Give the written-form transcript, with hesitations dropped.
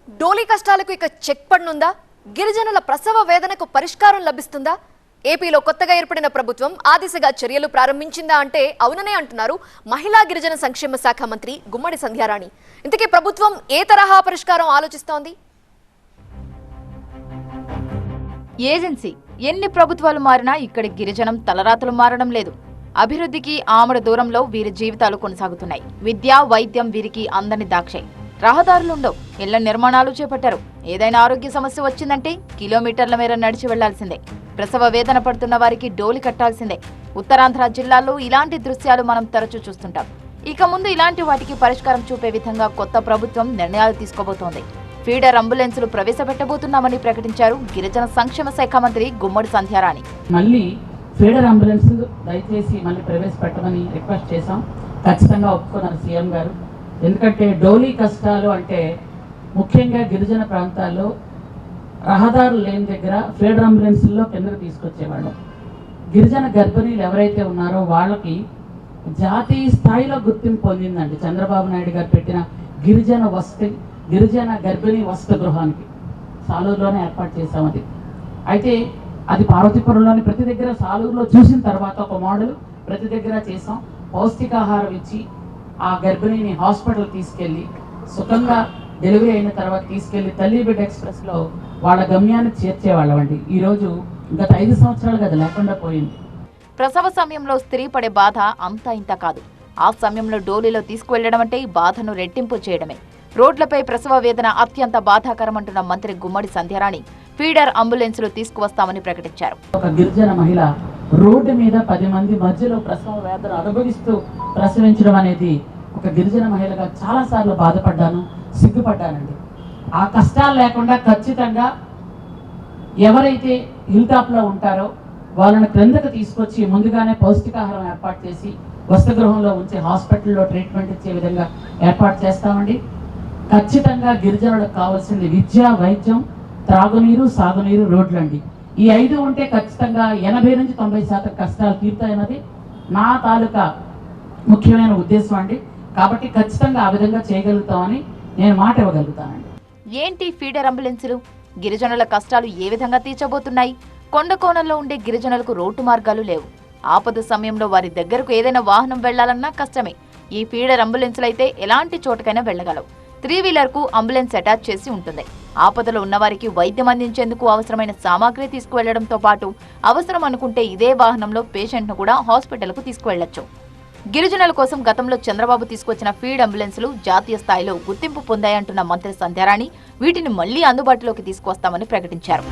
డోలీ కష్టాలకు ఇక చెక్ పడనుందా? గిరిజనుల ప్రసవ వేదనకు పరిష్కారం లభిస్తుందా? ఏపీలో కొత్తగా ఏర్పడిన ప్రభుత్వం ఆ దిశగా చర్యలు ప్రారంభించిందా అంటే అవుననే అంటున్నారు మహిళా గిరిజన సంక్షేమ శాఖ మంత్రి గుమ్మడి సంధ్యారాణి. ఇంతకీ ప్రభుత్వం ఏ తరహా పరిష్కారం ఆలోచిస్తోంది? ఏజెన్సీ ఎన్ని ప్రభుత్వాలు మారినా ఇక్కడి గిరిజనం తలరాతలు మారడం లేదు. అభివృద్ధికి ఆమడ దూరంలో వీరి జీవితాలు కొనసాగుతున్నాయి. విద్య, వైద్యం వీరికి అందని దాక్షై. రహదారులుండవు, ఇళ్ల నిర్మాణాలు చేపట్టారు. ఏదైనా ఆరోగ్య సమస్య వచ్చిందంటే కిలోమీటర్ల మేర నడిచి వెళ్లాల్సిందే. ప్రసవ వేదన పడుతున్న వారికి డోలి కట్టాల్సిందే. ఉత్తరాంధ్ర జిల్లాల్లో ఇలాంటి దృశ్యాలు మనం తరచూ చూస్తుంటాం. ఇక ముందు ఇలాంటి వాటికి పరిష్కారం చూపే విధంగా కొత్త ప్రభుత్వం నిర్ణయాలు తీసుకోబోతోంది. ఫీడర్ అంబులెన్సులు ప్రవేశపెట్టబోతున్నామని ప్రకటించారు గిరిజన సంక్షేమ శాఖ మంత్రి గుమ్మడి సంధ్యారాణి. మళ్ళీ ఫీడర్ అంబులెన్స్ దయచేసి మళ్ళీ ప్రవేశపెట్టమని రిక్వెస్ట్ చేశాం. ఖచ్చితంగా ఒప్పుకున్నారు సీఎం గారు. ఎందుకంటే డోలీ కష్టాలు అంటే ముఖ్యంగా గిరిజన ప్రాంతాల్లో రహదారులు లేని దగ్గర ఫీడర్ అంబులెన్స్లో కిందకు తీసుకొచ్చేవాళ్ళం. గిరిజన గర్భిణీలు ఎవరైతే ఉన్నారో వాళ్ళకి జాతీయ స్థాయిలో గుర్తింపు పొందిందండి. చంద్రబాబు నాయుడు గారు పెట్టిన గిరిజన గర్భిణీ వసతి గృహానికి సాలూరులోనే ఏర్పాటు చేశాం. అయితే అది పార్వతీపురంలోని ప్రతి దగ్గర సాలూరులో చూసిన తర్వాత ఒక మోడల్ ప్రతి దగ్గర చేసాం. పౌష్టికాహారం ఇచ్చి ఆ గర్భిణిని హాస్పిటల్ తీసుకెళ్లి సుఖంగా డెలివరీ అయిన తర్వాత తీసుకెళ్లి తల్లి బిడ్డ ఎక్స్ప్రెస్లో వాళ్ళ గమ్యానికి చేర్చేవాళ్ళమండి. ఈరోజు గత 5 సంవత్సరాలుగా అది లేకుండా పోయింది. ప్రసవ సమయంలో స్త్రీ పడే బాధ అంతా ఇంత కాదు. ఆ సమయంలో డోలీలో తీసుకువెళ్లడం అంటే బాధను రెట్టింపు చేయడమే. రోడ్లపై ప్రసవ వేదన అత్యంత బాధాకరమంటున్న మంత్రి గుమ్మడి సంధ్యారాణి ఫీడర్ అంబులెన్సులు తీసుకువస్తామని ప్రకటించారు. ఒక గిరిజన మహిళ రోడ్డు మీద 10 మంది మధ్యలో ప్రసవ వేదన అనుభవిస్తూ ప్రసవించడం అనేది ఒక గిరిజన మహిళగా చాలా సార్లు బాధపడ్డాను, సిగ్గుపడ్డానండి. ఆ కష్టాలు లేకుండా ఖచ్చితంగా ఎవరైతే హిల్ టాప్ లో ఉంటారో వాళ్ళని క్రిందకు తీసుకొచ్చి ముందుగానే పౌష్టికాహారం ఏర్పాటు చేసి వసతిగృహంలో ఉంచి హాస్పిటల్లో ట్రీట్మెంట్ ఇచ్చే విధంగా ఏర్పాటు చేస్తామండి. ఖచ్చితంగా గిరిజనులకు కావాల్సింది విద్య, వైద్యం, త్రాగునీరు, సాగునీరు, రోడ్లండి. ఈ 5 ఉంటే ఖచ్చితంగా 80 నుంచి 90% కష్టాలు తీరుతాయన్నది నా తాలూకా ముఖ్యమైన ఉద్దేశం అండి. కాబట్టి ఖచ్చితంగా ఆ విధంగా చేయగలుగుతామని నేను మాట ఇవ్వగలుగుతానండి. ఏంటి ఫీడర్ అంబులెన్సులు? గిరిజనుల కష్టాలు ఏ విధంగా తీర్చబోతున్నాయి? కొండ కోణంలో ఉండే గిరిజనులకు రోడ్డు మార్గాలు లేవు. ఆపద సమయంలో వారి దగ్గరకు ఏదైనా వాహనం వెళ్లాలన్నా కష్టమే. ఈ ఫీడర్ అంబులెన్సులైతే ఎలాంటి చోటుకైనా వెళ్లగలవు. 3 వీలర్కు అంబులెన్స్ అటాచ్ చేసి ఉంటుంది. ఆపదలో ఉన్నవారికి వైద్యం అందించేందుకు అవసరమైన సామాగ్రి తీసుకువెళ్లడంతో పాటు అవసరం అనుకుంటే ఇదే వాహనంలో పేషెంట్ను కూడా హాస్పిటల్కు తీసుకువెళ్లొచ్చు. గిరిజనుల కోసం గతంలో చంద్రబాబు తీసుకొచ్చిన ఫీడ్ అంబులెన్సులు జాతీయ స్థాయిలో గుర్తింపు పొందాయంటున్న మంత్రి సంధ్యారాణి వీటిని మళ్లీ అందుబాటులోకి తీసుకొస్తామని ప్రకటించారు.